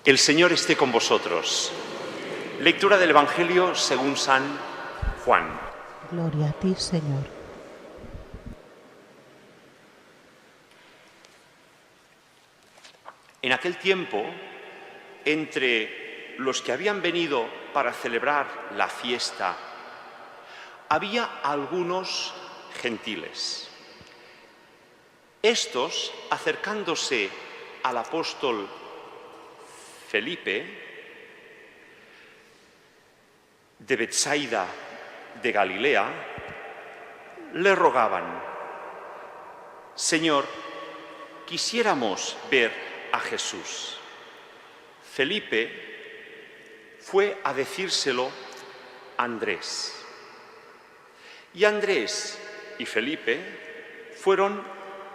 El Señor esté con vosotros. Lectura del Evangelio según San Juan. Gloria a ti, Señor. En aquel tiempo, entre los que habían venido para celebrar la fiesta, había algunos gentiles. Estos, acercándose al apóstol Felipe, de Betsaida de Galilea, le rogaban: Señor, quisiéramos ver a Jesús. Felipe fue a decírselo a Andrés. Y Andrés y Felipe fueron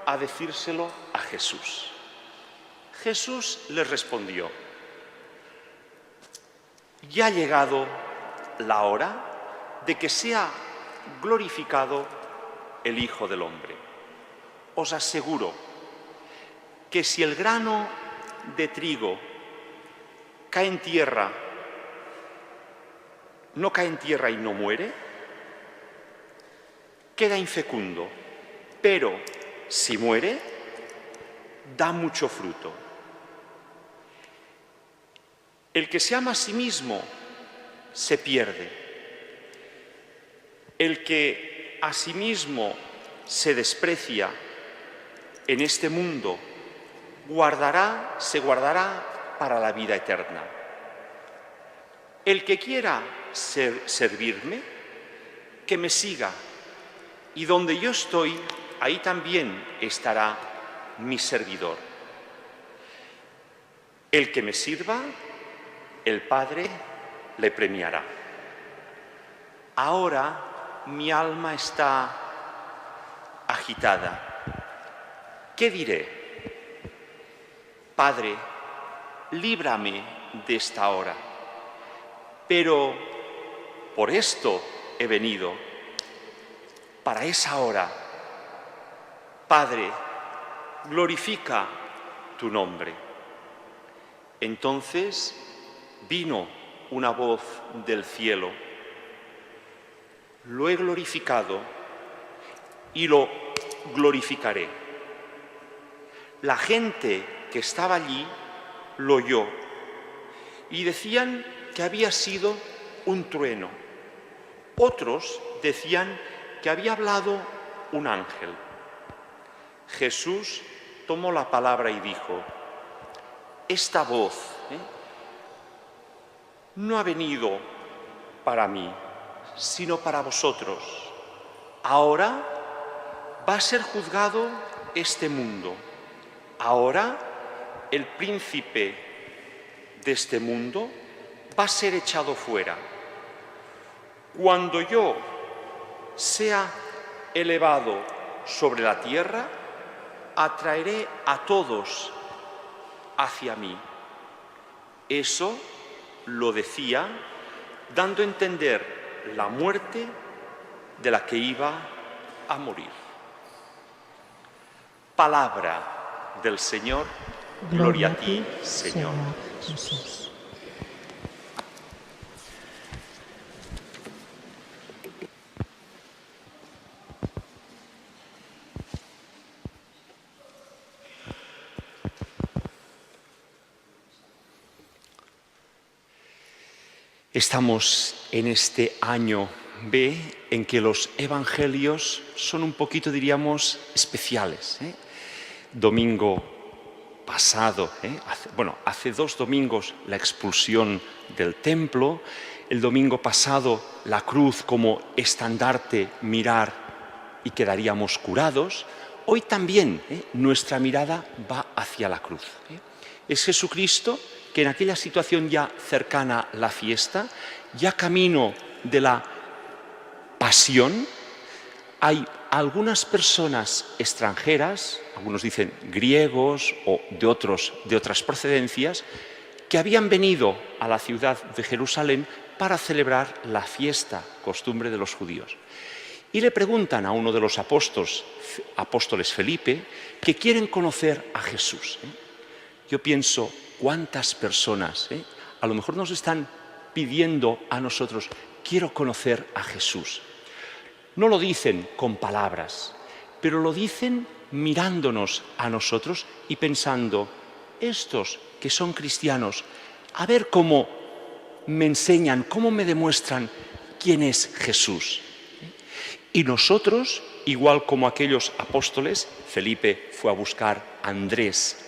a decírselo a Jesús. Jesús les respondió: ya ha llegado la hora de que sea glorificado el Hijo del Hombre. Os aseguro que si el grano de trigo cae en tierra, no cae en tierra y no muere, queda infecundo, pero si muere, da mucho fruto. El que se ama a sí mismo se pierde. El que a sí mismo se desprecia en este mundo se guardará para la vida eterna. El que quiera servirme, que me siga, y donde yo estoy, ahí también estará mi servidor. El que me sirva, el Padre le premiará. Ahora mi alma está agitada. ¿Qué diré? Padre, líbrame de esta hora. Pero por esto he venido, para esa hora. Padre, glorifica tu nombre. Entonces vino una voz del cielo: lo he glorificado y lo glorificaré. La gente que estaba allí lo oyó y decían que había sido un trueno. Otros decían que había hablado un ángel. Jesús tomó la palabra y dijo: esta voz no ha venido para mí, sino para vosotros. Ahora va a ser juzgado este mundo. Ahora el príncipe de este mundo va a ser echado fuera. Cuando yo sea elevado sobre la tierra, atraeré a todos hacia mí. Eso lo decía dando a entender la muerte de la que iba a morir. Palabra del Señor. Gloria a ti, Señor Jesús. Estamos en este año B en que los evangelios son un poquito, diríamos, especiales. Domingo pasado, hace 2 domingos la expulsión del templo, el domingo pasado la cruz como estandarte, mirar y quedaríamos curados. Hoy también nuestra mirada va hacia la cruz. Es Jesucristo que en aquella situación ya cercana a la fiesta, ya camino de la pasión, hay algunas personas extranjeras, algunos dicen griegos o de otras procedencias, que habían venido a la ciudad de Jerusalén para celebrar la fiesta, costumbre de los judíos. Y le preguntan a uno de los apóstoles Felipe, que quieren conocer a Jesús. Yo pienso, cuántas personas a lo mejor nos están pidiendo a nosotros, quiero conocer a Jesús. No lo dicen con palabras, pero lo dicen mirándonos a nosotros y pensando, estos que son cristianos, a ver cómo me enseñan, cómo me demuestran quién es Jesús. Y nosotros, igual como aquellos apóstoles, Felipe fue a buscar a Andrés,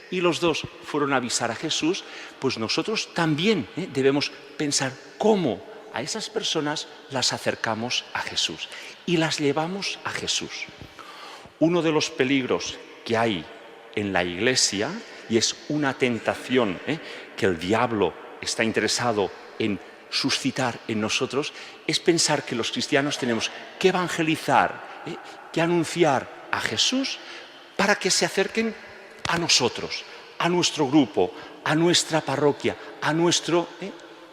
y los dos fueron a avisar a Jesús, pues nosotros también debemos pensar cómo a esas personas las acercamos a Jesús y las llevamos a Jesús. Uno de los peligros que hay en la Iglesia, y es una tentación que el diablo está interesado en suscitar en nosotros, es pensar que los cristianos tenemos que evangelizar, que anunciar a Jesús para que se acerquen a nosotros, a nuestro grupo, a nuestra parroquia, a nuestro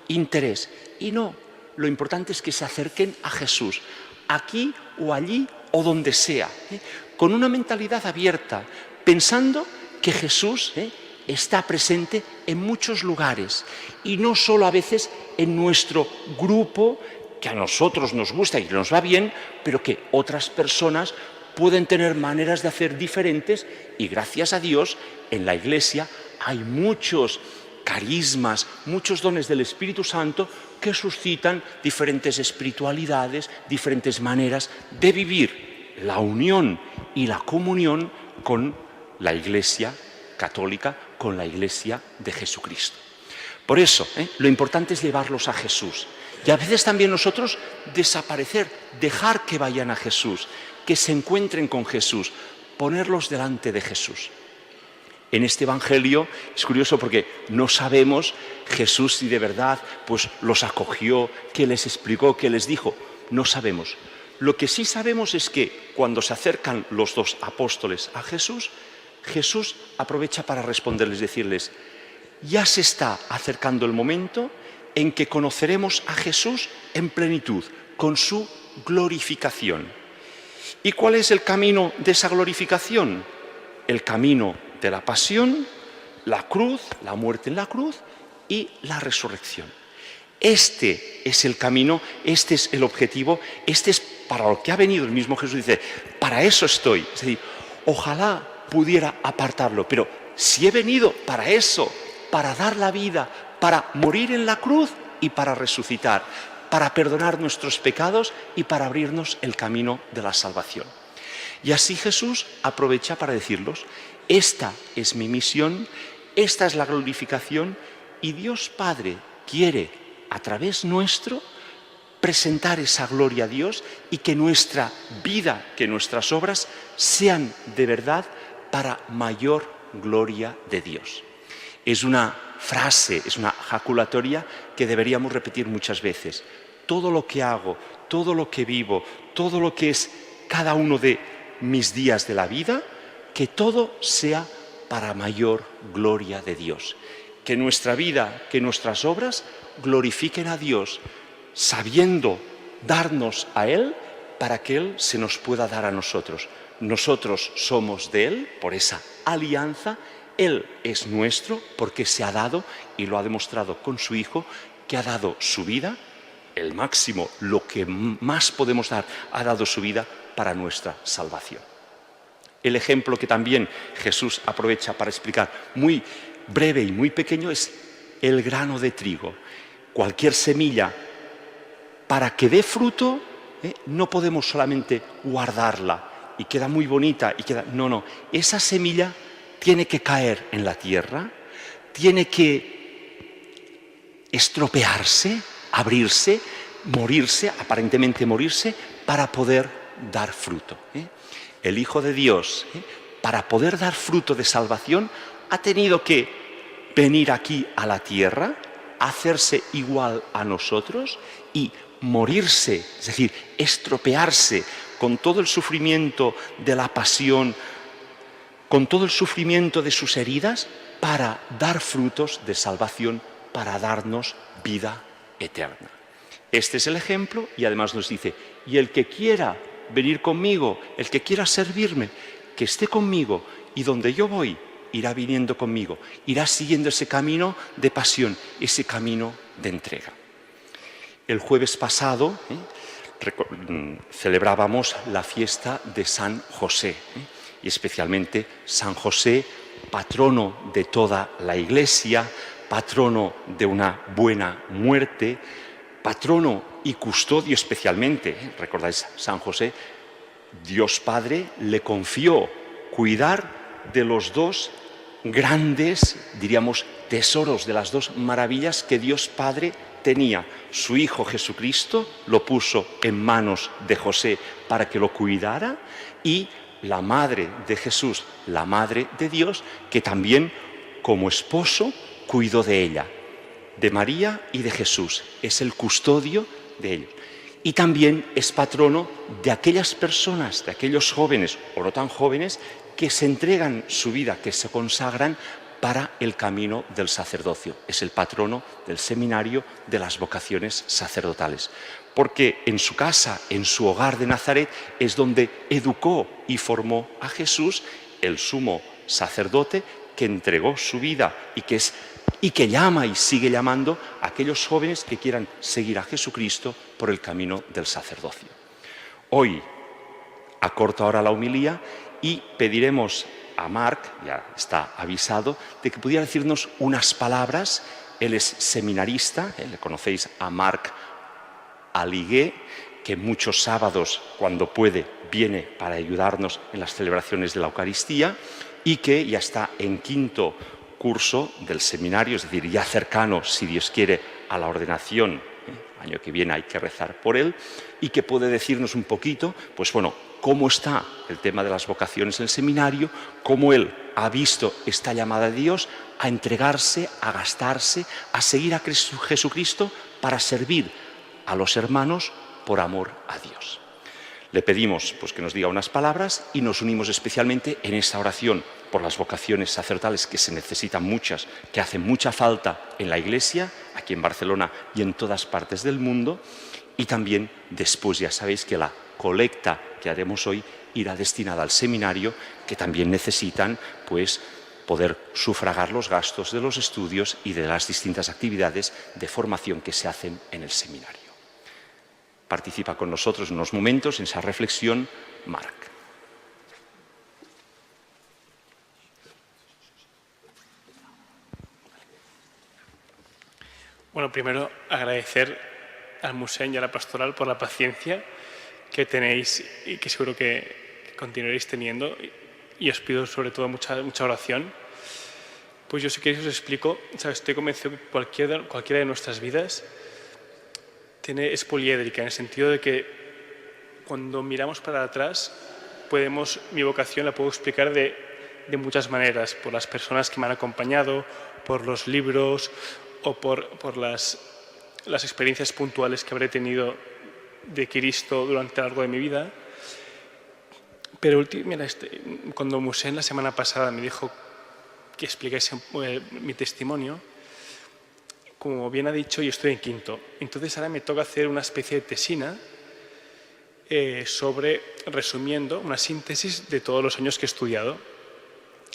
interés. Y no, lo importante es que se acerquen a Jesús, aquí o allí o donde sea, con una mentalidad abierta, pensando que Jesús está presente en muchos lugares y no solo a veces en nuestro grupo, que a nosotros nos gusta y nos va bien, pero que otras personas pueden tener maneras de hacer diferentes, y gracias a Dios en la Iglesia hay muchos carismas, muchos dones del Espíritu Santo que suscitan diferentes espiritualidades, diferentes maneras de vivir la unión y la comunión con la Iglesia católica, con la Iglesia de Jesucristo. Por eso, lo importante es llevarlos a Jesús. Y a veces también nosotros desaparecer, dejar que vayan a Jesús, que se encuentren con Jesús, ponerlos delante de Jesús. En este Evangelio es curioso porque no sabemos Jesús si de verdad pues los acogió, qué les explicó, qué les dijo. No sabemos. Lo que sí sabemos es que cuando se acercan los dos apóstoles a Jesús, Jesús aprovecha para responderles, decirles, ya se está acercando el momento en que conoceremos a Jesús en plenitud, con su glorificación. ¿Y cuál es el camino de esa glorificación? El camino de la pasión, la cruz, la muerte en la cruz y la resurrección. Este es el camino, este es el objetivo, este es para lo que ha venido el mismo Jesús. Dice, para eso estoy. Es decir, ojalá pudiera apartarlo, pero si he venido para eso, para dar la vida, para morir en la cruz y para resucitar, para perdonar nuestros pecados y para abrirnos el camino de la salvación. Y así Jesús aprovecha para decirlos, esta es mi misión, esta es la glorificación, y Dios Padre quiere, a través nuestro, presentar esa gloria a Dios y que nuestra vida, que nuestras obras sean de verdad para mayor gloria de Dios. Es una frase, es una jaculatoria que deberíamos repetir muchas veces. Todo lo que hago, todo lo que vivo, todo lo que es cada uno de mis días de la vida, que todo sea para mayor gloria de Dios. Que nuestra vida, que nuestras obras glorifiquen a Dios, sabiendo darnos a Él para que Él se nos pueda dar a nosotros. Nosotros somos de Él por esa alianza, Él es nuestro porque se ha dado y lo ha demostrado con su Hijo, que ha dado su vida, el máximo, lo que más podemos dar, ha dado su vida para nuestra salvación. El ejemplo que también Jesús aprovecha para explicar, muy breve y muy pequeño, es el grano de trigo. Cualquier semilla, para que dé fruto, no podemos solamente guardarla y queda muy bonita y queda. No, esa semilla tiene que caer en la tierra, tiene que estropearse, abrirse, morirse, aparentemente morirse, para poder dar fruto. El Hijo de Dios, para poder dar fruto de salvación, ha tenido que venir aquí a la tierra, hacerse igual a nosotros y morirse, es decir, estropearse con todo el sufrimiento de la pasión, con todo el sufrimiento de sus heridas, para dar frutos de salvación, para darnos vida eterna. Este es el ejemplo, y además nos dice, y el que quiera venir conmigo, el que quiera servirme, que esté conmigo, y donde yo voy, irá viniendo conmigo, irá siguiendo ese camino de pasión, ese camino de entrega. El jueves pasado celebrábamos la fiesta de San José, y especialmente San José, patrono de toda la Iglesia, patrono de una buena muerte, patrono y custodio especialmente. ¿Recordáis? San José, Dios Padre le confió cuidar de los dos grandes, diríamos, tesoros, de las dos maravillas que Dios Padre tenía. Su Hijo Jesucristo lo puso en manos de José para que lo cuidara, y la Madre de Jesús, la Madre de Dios, que también como esposo cuidó de ella, de María y de Jesús. Es el custodio de ellos. Y también es patrono de aquellas personas, de aquellos jóvenes o no tan jóvenes, que se entregan su vida, que se consagran para el camino del sacerdocio. Es el patrono del seminario de las vocaciones sacerdotales. Porque en su casa, en su hogar de Nazaret, es donde educó y formó a Jesús, el sumo sacerdote, que entregó su vida y que llama y sigue llamando a aquellos jóvenes que quieran seguir a Jesucristo por el camino del sacerdocio. Hoy acorto ahora la homilía y pediremos a Marc, ya está avisado, de que pudiera decirnos unas palabras. Él es seminarista, le conocéis a Marc Aligué, que muchos sábados, cuando puede, viene para ayudarnos en las celebraciones de la Eucaristía, y que ya está en quinto curso del seminario, es decir, ya cercano, si Dios quiere, a la ordenación. Año que viene hay que rezar por él, y que puede decirnos un poquito, pues bueno, cómo está el tema de las vocaciones en el seminario, cómo él ha visto esta llamada de Dios a entregarse, a gastarse, a seguir a Jesucristo para servir a los hermanos por amor a Dios. Le pedimos pues, que nos diga unas palabras, y nos unimos especialmente en esta oración por las vocaciones sacerdotales, que se necesitan muchas, que hacen mucha falta en la Iglesia, aquí en Barcelona y en todas partes del mundo. Y también después ya sabéis que la colecta que haremos hoy irá destinada al seminario, que también necesitan pues, poder sufragar los gastos de los estudios y de las distintas actividades de formación que se hacen en el seminario. Participa con nosotros en unos momentos en esa reflexión Marc. Bueno, primero agradecer al Museo y a la Pastoral por la paciencia que tenéis y que seguro que continuaréis teniendo, y os pido sobre todo mucha oración. Pues yo, si queréis, os explico. Estoy convencido que cualquiera de nuestras vidas es poliédrica, en el sentido de que cuando miramos para atrás, mi vocación la puedo explicar de muchas maneras, por las personas que me han acompañado, por los libros o por las experiencias puntuales que habré tenido de Cristo durante a lo largo de mi vida. Pero mira, cuando Musén la semana pasada me dijo que explicase mi testimonio, como bien ha dicho, yo estoy en quinto. Entonces ahora me toca hacer una especie de tesina resumiendo una síntesis de todos los años que he estudiado.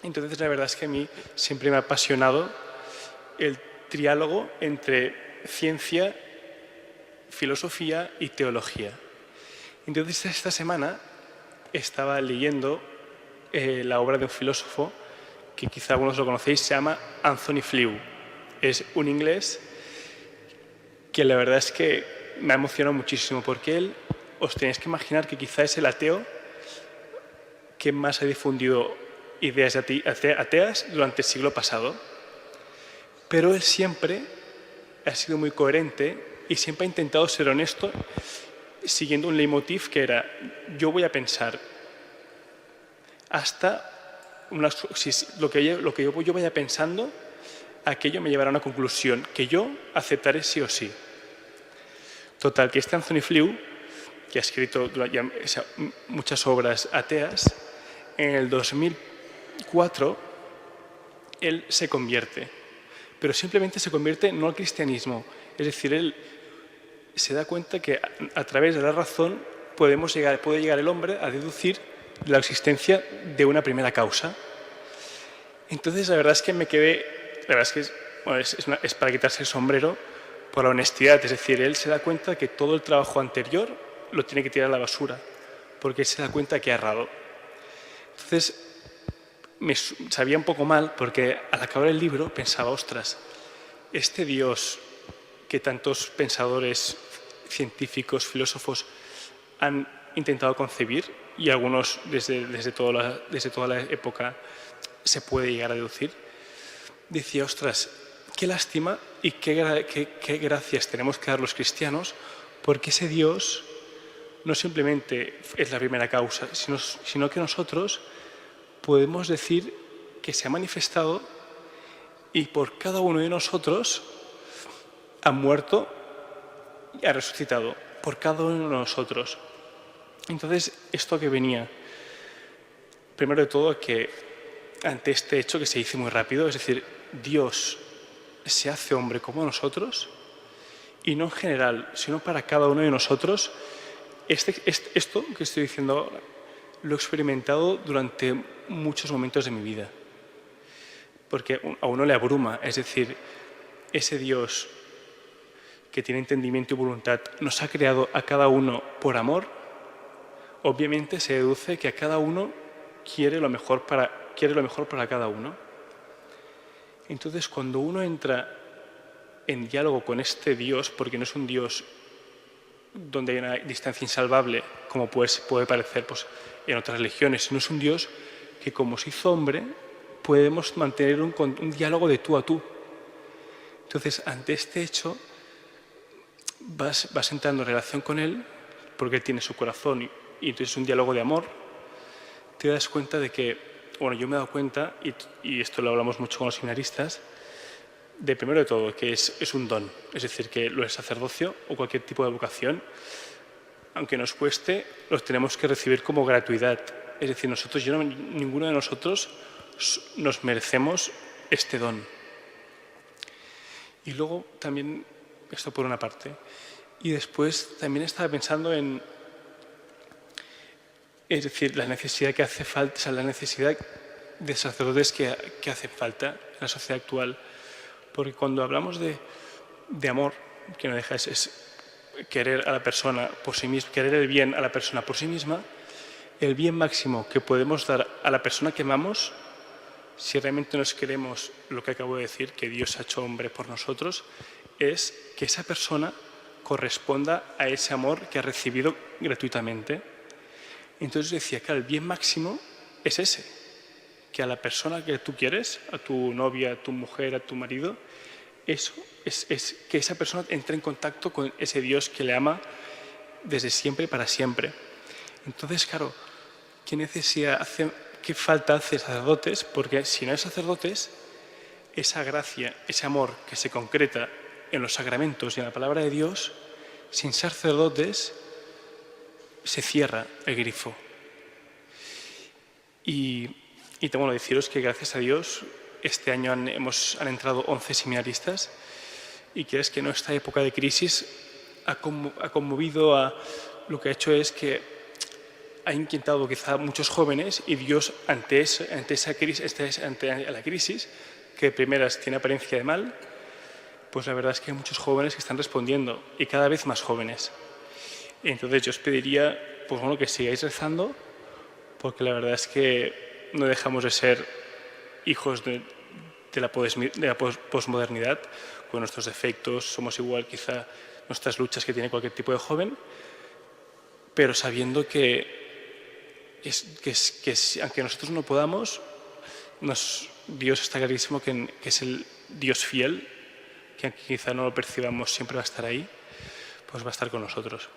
Entonces la verdad es que a mí siempre me ha apasionado el triálogo entre ciencia, filosofía y teología. Entonces esta semana estaba leyendo la obra de un filósofo que quizá algunos lo conocéis, se llama Anthony Flew. Es un inglés que la verdad es que me ha emocionado muchísimo, porque él, os tenéis que imaginar que quizá es el ateo que más ha difundido ideas ateas durante el siglo pasado. Pero él siempre ha sido muy coherente y siempre ha intentado ser honesto, siguiendo un leitmotiv que era: yo voy a pensar hasta lo que yo vaya pensando, aquello me llevará a una conclusión que yo aceptaré sí o sí. Total, que Anthony Flew, que ha escrito muchas obras ateas, en el 2004 él se convierte, pero simplemente se convierte no al cristianismo. Es decir, él se da cuenta que a través de la razón puede llegar el hombre a deducir la existencia de una primera causa. Entonces la verdad es que me quedé, la verdad es que es para quitarse el sombrero por la honestidad, es decir, él se da cuenta que todo el trabajo anterior lo tiene que tirar a la basura, porque él se da cuenta que ha errado. Entonces me sabía un poco mal porque al acabar el libro pensaba, ostras, este Dios que tantos pensadores, científicos, filósofos han intentado concebir, y algunos desde toda la época se puede llegar a deducir, decía, ostras, qué lástima y qué gracias tenemos que dar los cristianos, porque ese Dios no simplemente es la primera causa, sino que nosotros podemos decir que se ha manifestado y por cada uno de nosotros ha muerto y ha resucitado, por cada uno de nosotros. Entonces, esto que venía, primero de todo, que ante este hecho que se dice muy rápido, es decir, Dios se hace hombre como nosotros, y no en general, sino para cada uno de nosotros. Esto que estoy diciendo ahora lo he experimentado durante muchos momentos de mi vida, porque a uno le abruma, es decir, ese Dios que tiene entendimiento y voluntad nos ha creado a cada uno por amor. Obviamente se deduce que a cada uno quiere lo mejor para cada uno. Entonces, cuando uno entra en diálogo con este Dios, porque no es un Dios donde hay una distancia insalvable, como puede parecer en otras religiones, sino es un Dios que, como se hizo hombre, podemos mantener un diálogo de tú a tú. Entonces, ante este hecho, vas entrando en relación con Él, porque Él tiene su corazón, y entonces es un diálogo de amor. Te das cuenta de que, bueno, yo me he dado cuenta, y esto lo hablamos mucho con los seminaristas, de primero de todo, que es un don. Es decir, que lo del sacerdocio o cualquier tipo de vocación, aunque nos cueste, los tenemos que recibir como gratuidad. Es decir, ninguno de nosotros nos merecemos este don. Y luego también, esto por una parte, y después también estaba pensando es decir, la necesidad que hace falta, o sea, la necesidad de sacerdotes que hace falta en la sociedad actual. Porque cuando hablamos de amor, que no deja es querer a la persona por sí misma, querer el bien a la persona por sí misma, el bien máximo que podemos dar a la persona que amamos, si realmente nos queremos lo que acabo de decir, que Dios ha hecho hombre por nosotros, es que esa persona corresponda a ese amor que ha recibido gratuitamente. Entonces decía que el bien máximo es ese, que a la persona que tú quieres, a tu novia, a tu mujer, a tu marido, eso es que esa persona entre en contacto con ese Dios que le ama desde siempre y para siempre. Entonces, claro, ¿qué falta hace sacerdotes? Porque si no hay sacerdotes, esa gracia, ese amor que se concreta en los sacramentos y en la palabra de Dios, sin sacerdotes, se cierra el grifo. Y bueno, deciros que gracias a Dios este año han entrado 11 seminaristas, y que es que en esta época de crisis ha conmovido lo que ha hecho es que ha inquietado quizá a muchos jóvenes, y Dios ante la crisis, que de primeras tiene apariencia de mal, pues la verdad es que hay muchos jóvenes que están respondiendo, y cada vez más jóvenes. Entonces yo os pediría que sigáis rezando, porque la verdad es que no dejamos de ser hijos de la posmodernidad, con nuestros defectos, somos igual quizá nuestras luchas que tiene cualquier tipo de joven, pero sabiendo que aunque nosotros no podamos, Dios está clarísimo que es el Dios fiel, que aunque quizá no lo percibamos siempre va a estar ahí, pues va a estar con nosotros.